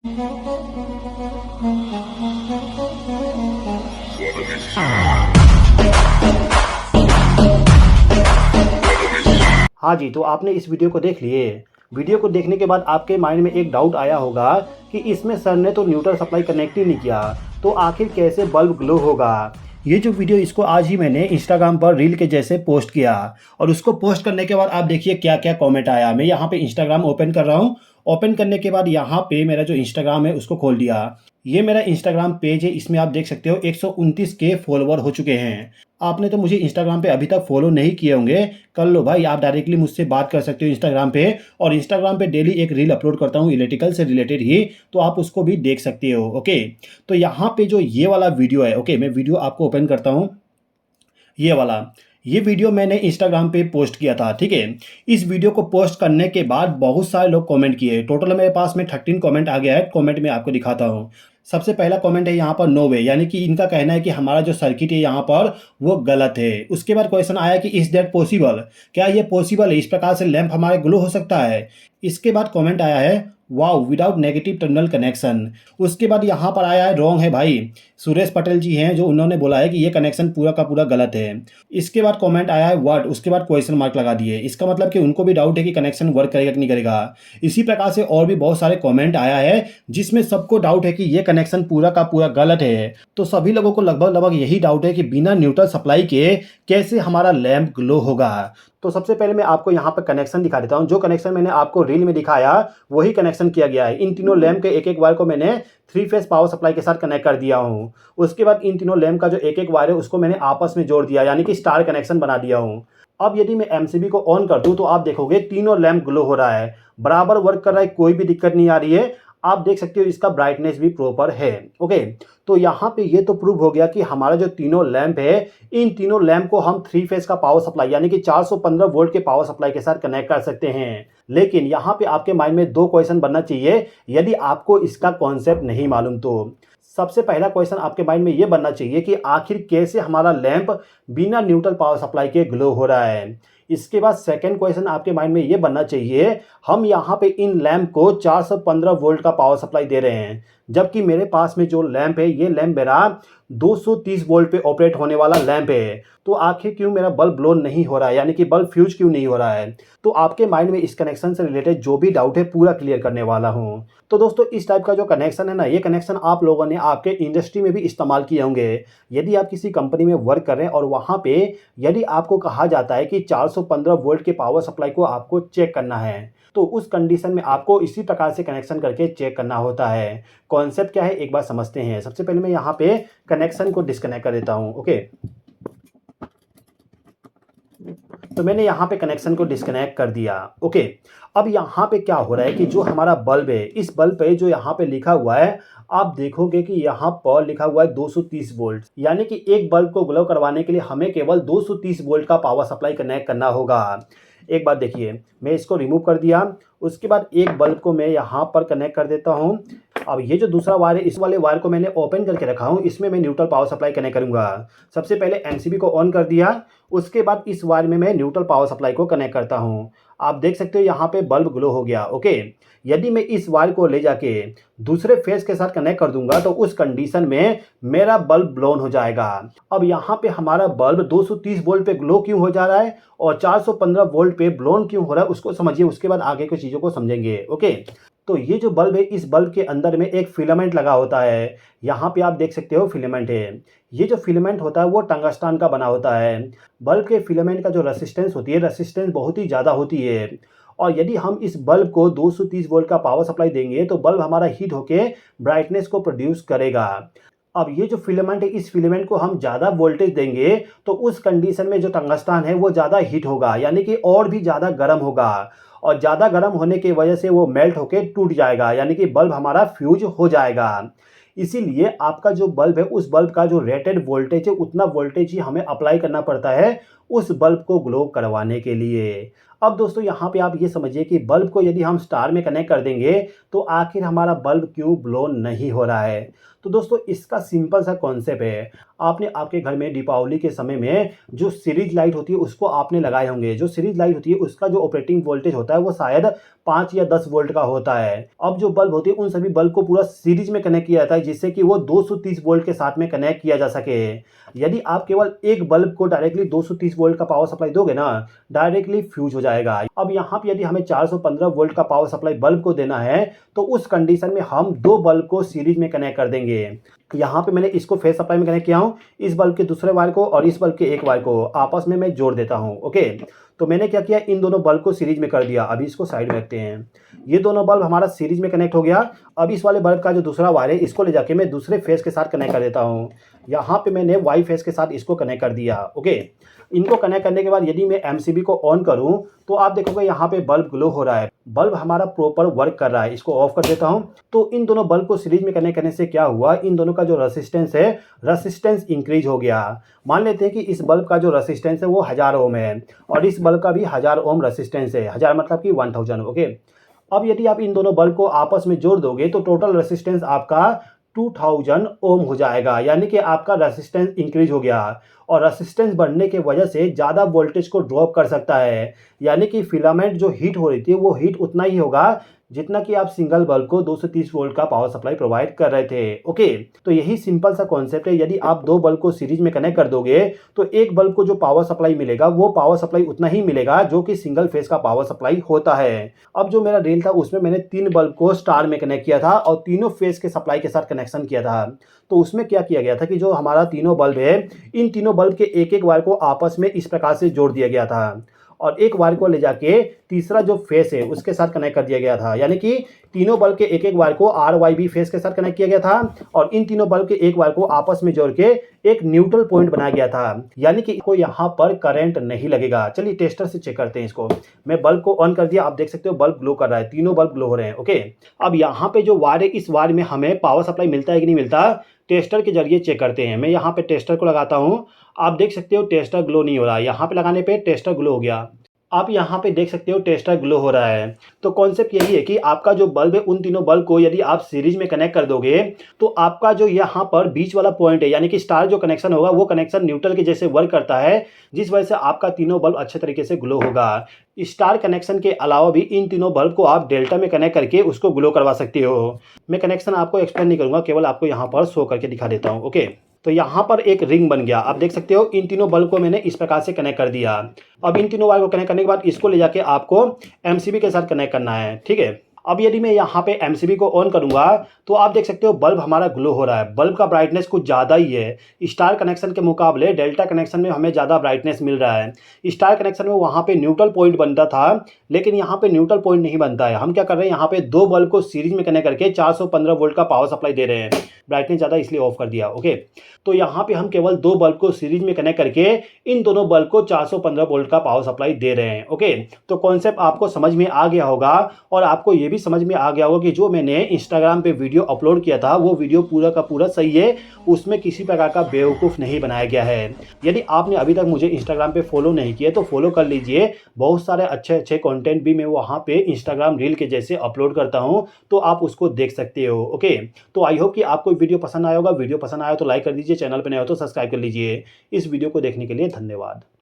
हाँ जी, तो आपने इस वीडियो को देख लिए। वीडियो को देखने के बाद आपके माइंड में एक डाउट आया होगा कि इसमें सर ने तो न्यूट्रल सप्लाई कनेक्ट ही नहीं किया, तो आखिर कैसे बल्ब ग्लो होगा। ये जो वीडियो इसको आज ही मैंने इंस्टाग्राम पर रील के जैसे पोस्ट किया और उसको पोस्ट करने के बाद आप देखिए क्या क्या कमेंट आया। मैं यहाँ पे इंस्टाग्राम ओपन कर रहा हूँ। ओपन करने के बाद यहाँ पे मेरा जो इंस्टाग्राम है उसको खोल दिया। ये मेरा इंस्टाग्राम पेज है, इसमें आप देख सकते हो 129 के फॉलोवर हो चुके हैं। आपने तो मुझे इंस्टाग्राम पे अभी तक फॉलो नहीं किए होंगे, कर लो भाई। आप डायरेक्टली मुझसे बात कर सकते हो इंस्टाग्राम पे, और इंस्टाग्राम पे डेली एक रील अपलोड करता हूँ इलेक्ट्रिकल से रिलेटेड ही, तो आप उसको भी देख सकते हो। ओके, तो यहाँ पे जो ये वाला वीडियो है, ओके मैं वीडियो आपको ओपन करता हूँ। ये वाला ये वीडियो मैंने इंस्टाग्राम पे पोस्ट किया था, ठीक है। इस वीडियो को पोस्ट करने के बाद बहुत सारे लोग कमेंट किए। टोटल मेरे पास में 13 कमेंट आ गया है। कमेंट में आपको दिखाता हूँ। सबसे पहला कमेंट है यहाँ पर नो वे, यानी कि इनका कहना है कि हमारा जो सर्किट है यहाँ पर वो गलत है। उसके बाद क्वेश्चन आया कि इज दैट पॉसिबल, क्या ये पॉसिबल है, इस प्रकार से लैंप हमारे ग्लो हो सकता है। इसके बाद कमेंट आया है wow without negative terminal connection. उसके बाद यहाँ पर आया है रॉन्ग है भाई। सुरेश पटेल जी हैं जो उन्होंने बोला है कि ये कनेक्शन पूरा का पूरा गलत है। इसके बाद कमेंट आया है व्हाट, उसके बाद क्वेश्चन मार्क लगा दिए। इसका मतलब कि उनको भी डाउट है कि कनेक्शन वर्क करेगा कि नहीं करेगा। इसी प्रकार से और भी बहुत सारे कमेंट आया है जिसमें सबको डाउट है कि ये कनेक्शन पूरा का पूरा गलत है। तो सभी लोगों को लगभग लगभग यही डाउट है कि बिना न्यूट्रल सप्लाई के कैसे हमारा लैंप ग्लो होगा। तो सबसे पहले मैं आपको यहाँ पर कनेक्शन दिखा देता हूँ। जो कनेक्शन मैंने आपको रील में दिखाया वही कनेक्शन किया गया है। इन तीनों लैंप के एक एक वायर को मैंने 3 फेज पावर सप्लाई के साथ कनेक्ट कर दिया हूँ। उसके बाद इन तीनों लैंप का जो एक एक वायर है उसको मैंने आपस में जोड़ दिया, यानी कि स्टार कनेक्शन बना दिया हूँ। अब यदि मैं एमसीबी को ऑन कर दूं तो आप देखोगे तीनों लैंप ग्लो हो रहा है, बराबर वर्क कर रहा है, कोई भी दिक्कत नहीं आ रही है। आप देख सकते हो इसका ब्राइटनेस भी प्रॉपर है। ओके, तो यहाँ पे ये तो प्रूव हो गया कि हमारा जो तीनों लैंप है, इन तीनों लैंप को हम 3 फेज का पावर सप्लाई यानी कि 415 वोल्ट के पावर सप्लाई के साथ कनेक्ट कर सकते हैं। लेकिन यहाँ पे आपके माइंड में 2 क्वेश्चन बनना चाहिए यदि आपको इसका कॉन्सेप्ट नहीं मालूम तो। सबसे पहला क्वेश्चन आपके माइंड में ये बनना चाहिए कि आखिर कैसे हमारा लैंप बिना न्यूट्रल पावर सप्लाई के ग्लो हो रहा है। इसके बाद सेकंड क्वेश्चन आपके माइंड में ये बनना चाहिए, हम यहाँ पे इन लैंप को 415 वोल्ट का पावर सप्लाई दे रहे हैं, जबकि मेरे पास में जो लैंप है ये लैंप मेरा 230 वोल्ट पे ऑपरेट होने वाला लैंप है। तो आखिर क्यों मेरा बल्ब ब्लो नहीं हो रहा है, यानी कि बल्ब फ्यूज क्यों नहीं हो रहा है। तो आपके माइंड में इस कनेक्शन से रिलेटेड जो भी डाउट है पूरा क्लियर करने वाला हूँ। तो दोस्तों इस टाइप का जो कनेक्शन है ना, ये कनेक्शन आप लोगों ने आपके इंडस्ट्री में भी इस्तेमाल किए होंगे। यदि आप किसी कंपनी में वर्क कर रहे हैं और वहाँ पे यदि आपको कहा जाता है कि 415 वोल्ट के पावर सप्लाई को आपको चेक करना है, तो उस कंडीशन में आपको इसी प्रकार से कनेक्शन करके चेक करना होता है। कॉन्सेप्ट क्या है एक बार समझते हैं। सबसे पहले मैं यहाँ पे कनेक्शन को डिस्कनेक्ट कर देता हूँ। ओके, तो मैंने यहाँ पे कनेक्शन को डिस्कनेक्ट कर दिया। ओके, अब यहाँ पे क्या हो रहा है कि जो हमारा बल्ब है, इस बल्ब पे जो यहाँ पे लिखा हुआ है, आप देखोगे कि यहाँ पर लिखा हुआ है 230 वोल्ट, यानी कि एक बल्ब को ग्लो करवाने के लिए हमें केवल 230 वोल्ट का पावर सप्लाई कनेक्ट करना होगा। एक बात देखिए, मैं इसको रिमूव कर दिया। उसके बाद एक बल्ब को मैं यहाँ पर कनेक्ट कर देता हूँ। अब ये जो दूसरा वायर है, इस वाले वायर को मैंने ओपन करके रखा हूँ, इसमें मैं न्यूट्रल पावर सप्लाई कनेक्ट करूँगा। सबसे पहले एमसीबी को ऑन कर दिया, उसके बाद इस वायर में मैं न्यूट्रल पावर सप्लाई को कनेक्ट करता हूँ। आप देख सकते हो यहाँ पे बल्ब ग्लो हो गया। ओके, यदि मैं इस वायर को ले जाके दूसरे फेस के साथ कनेक्ट कर दूंगा तो उस कंडीशन में मेरा बल्ब ब्लोन हो जाएगा। अब यहाँ पे हमारा बल्ब 230 वोल्ट पे ग्लो क्यों हो जा रहा है और 415 वोल्ट पे ब्लोन क्यों हो रहा है उसको समझिए, उसके बाद आगे की चीज़ों को समझेंगे। ओके, तो ये जो बल्ब है, इस बल्ब के अंदर में एक फिलामेंट लगा होता है। यहाँ पे आप देख सकते हो फिलामेंट है। ये जो फिलामेंट होता है वो टंगस्टन का बना होता है। बल्ब के फिलामेंट का जो रेसिस्टेंस होती है, रेसिस्टेंस बहुत ही ज़्यादा होती है। और यदि हम इस बल्ब को 230 वोल्ट का पावर सप्लाई देंगे तो बल्ब हमारा हीट होके ब्राइटनेस को प्रोड्यूस करेगा। अब ये जो फिलामेंट है, इस फिलामेंट को हम ज़्यादा वोल्टेज देंगे तो उस कंडीशन में जो टंगस्टन है वो ज़्यादा हीट होगा, यानी कि और भी ज़्यादा गर्म होगा, और ज़्यादा गर्म होने की वजह से वो मेल्ट होके टूट जाएगा, यानी कि बल्ब हमारा फ्यूज हो जाएगा। इसीलिए आपका जो बल्ब है, उस बल्ब का जो रेटेड वोल्टेज है उतना वोल्टेज ही हमें अप्लाई करना पड़ता है उस बल्ब को ग्लो करवाने के लिए। अब दोस्तों यहाँ पे आप ये समझिए कि बल्ब को यदि हम स्टार में कनेक्ट कर देंगे तो आखिर हमारा बल्ब क्यों ब्लो नहीं हो रहा है। तो दोस्तों इसका सिंपल सा कॉन्सेप्ट है। आपने आपके घर में दीपावली के समय में जो सीरीज लाइट होती है उसको आपने लगाए होंगे। जो सीरीज लाइट होती है उसका जो ऑपरेटिंग वोल्टेज होता है वो शायद 5 या 10 वोल्ट का होता है। अब जो बल्ब होती है उन सभी बल्ब को पूरा सीरीज में कनेक्ट किया जाता है जिससे कि वो 230 वोल्ट के साथ में कनेक्ट किया जा सके। यदि आप केवल एक बल्ब को डायरेक्टली 230 वोल्ट का पावर सप्लाई दोगे ना, डायरेक्टली फ्यूज हो जाएगा। अब यहाँ पे यदि हमें 415 वोल्ट का पावर सप्लाई बल्ब को देना है तो उस कंडीशन में हम दो बल्ब को सीरीज में कनेक्ट कर देंगे। यहाँ पे मैंने इसको फेस सप्लाई में कनेक्ट किया हूँ, इस बल्ब के दूसरे वायर को और इस बल्ब के एक वायर को आपस में मैं जोड़ देता हूँ। ओके, तो मैंने क्या किया, इन दोनों बल्ब को सीरीज में कर दिया। अभी इसको साइड में रखते हैं। ये दोनों बल्ब हमारा सीरीज में कनेक्ट हो गया। अब इस वाले बल्ब का जो दूसरा वायर है इसको ले जाके मैं दूसरे फेस के साथ कनेक्ट कर देता हूँ। यहाँ पे मैंने वाई फेस के साथ इसको कनेक्ट कर दिया। ओके, इनको कनेक्ट करने के बाद यदि मैं एमसीबी को ऑन करूँ तो आप देखोगे यहाँ पे बल्ब ग्लो हो रहा है। बल्ब हमारा प्रॉपर वर्क कर रहा है। इसको ऑफ कर देता हूँ। तो इन दोनों बल्ब को सीरीज में कनेक्ट करने से क्या हुआ, इन दोनों का जो रेसिस्टेंस है रेसिस्टेंस इंक्रीज हो गया। मान लेते हैं कि इस बल्ब का जो रेसिस्टेंस है वो 1000 ओम है और इस बल्ब का भी 1000 ओम रेसिस्टेंस है। 1000 मतलब कि 1000। ओके, अब यदि आप इन दोनों बल्ब को आपस में जोड़ दोगे तो टोटल रेसिस्टेंस आपका 2000 ओम हो जाएगा। यानी कि आपका रेसिस्टेंस इंक्रीज हो गया और रेसिस्टेंस बढ़ने की वजह से ज़्यादा वोल्टेज को ड्रॉप कर सकता है। यानी कि फिलामेंट जो हीट हो रही थी वो हीट उतना ही होगा जितना कि आप सिंगल बल्ब को 230 वोल्ट का पावर सप्लाई प्रोवाइड कर रहे थे। ओके, तो यही सिंपल सा कॉन्सेप्ट है। यदि आप दो बल्ब को सीरीज में कनेक्ट कर दोगे तो एक बल्ब को जो पावर सप्लाई मिलेगा वो पावर सप्लाई उतना ही मिलेगा जो कि सिंगल फेज का पावर सप्लाई होता है। अब जो मेरा रील था उसमें मैंने 3 बल्ब को स्टार में कनेक्ट किया था और तीनों फेज के सप्लाई के साथ कनेक्शन किया था। तो उसमें क्या किया गया था कि जो हमारा तीनों बल्ब है इन तीनों बल्ब के एक एक वायर को आपस में इस प्रकार से जोड़ दिया गया था और एक वायर को ले जाके तीसरा जो फेस है उसके साथ कनेक्ट कर दिया गया था। यानी कि तीनों बल्ब के एक एक वायर को RYB फेस के साथ कनेक्ट किया गया था और इन तीनों बल्ब के एक वायर को आपस में जोड़ के एक न्यूट्रल पॉइंट बनाया गया था। यानी कि कोई यहाँ पर करंट नहीं लगेगा। चलिए टेस्टर से चेक करते हैं इसको। मैं बल्ब को ऑन कर दिया, आप देख सकते हो बल्ब ग्लो कर रहा है, तीनों बल्ब ग्लो हो रहे हैं। ओके, अब यहाँ पे जो वायर है इस वायर में हमें पावर सप्लाई मिलता है कि नहीं मिलता, टेस्टर के जरिए चेक करते हैं। मैं यहाँ पे टेस्टर को लगाता हूँ, आप देख सकते हो टेस्टर ग्लो नहीं हो रहा है। यहाँ पे लगाने पे टेस्टर ग्लो हो गया। आप यहाँ पे देख सकते हो टेस्टर ग्लो हो रहा है। तो कॉन्सेप्ट यही है कि आपका जो बल्ब है उन तीनों बल्ब को यदि आप सीरीज में कनेक्ट कर दोगे तो आपका जो यहाँ पर बीच वाला पॉइंट है यानी कि स्टार जो कनेक्शन होगा वो कनेक्शन न्यूट्रल के जैसे वर्क करता है, जिस वजह से आपका तीनों बल्ब अच्छे तरीके से ग्लो होगा। स्टार कनेक्शन के अलावा भी इन तीनों बल्ब को आप डेल्टा में कनेक्ट करके उसको ग्लो करवा सकते हो। मैं कनेक्शन आपको एक्सप्लेन नहीं करूँगा, केवल आपको यहाँ पर शो करके दिखा देता हूँ। ओके, तो यहाँ पर एक रिंग बन गया। आप देख सकते हो इन तीनों बल्ब को मैंने इस प्रकार से कनेक्ट कर दिया। अब इन तीनों वायर को कनेक्ट करने के बाद इसको ले जाके आपको एमसीबी के साथ कनेक्ट करना है। ठीक है, अब यदि मैं यहाँ पे एमसीबी को ऑन करूंगा तो आप देख सकते हो बल्ब हमारा ग्लो हो रहा है। बल्ब का ब्राइटनेस कुछ ज़्यादा ही है। स्टार कनेक्शन के मुकाबले डेल्टा कनेक्शन में हमें ज़्यादा ब्राइटनेस मिल रहा है। स्टार कनेक्शन में वहाँ पे न्यूट्रल पॉइंट बनता था लेकिन यहाँ पे न्यूट्रल पॉइंट नहीं बनता है। हम क्या कर रहे हैं, यहाँ पे दो बल्ब को सीरीज में कनेक्ट करके 415 वोल्ट का पावर सप्लाई दे रहे हैं। ब्राइटनेस ज़्यादा इसलिए ऑफ कर दिया। ओके, तो यहाँ पे हम केवल दो बल्ब को सीरीज में कनेक्ट करके इन दोनों बल्ब को 415 वोल्ट का पावर सप्लाई दे रहे हैं। ओके, तो कॉन्सेप्ट आपको समझ में आ गया होगा और आपको ये भी समझ में आ गया होगा कि जो मैंने इंस्टाग्राम पे वीडियो अपलोड किया था वो वीडियो पूरा का पूरा सही है, उसमें किसी प्रकार का बेवकूफ़ नहीं बनाया गया है। यदि आपने अभी तक मुझे इंस्टाग्राम पे फॉलो नहीं किया तो फॉलो कर लीजिए। बहुत सारे अच्छे अच्छे कंटेंट भी मैं वहाँ पे इंस्टाग्राम रील के जैसे अपलोड करता हूँ, तो आप उसको देख सकते हो। ओके, तो आई होप कि आपको वीडियो पसंद आया होगा। वीडियो पसंद आया तो लाइक कर दीजिए, चैनल पर नए हो तो सब्सक्राइब कर लीजिए। इस वीडियो को देखने के लिए धन्यवाद।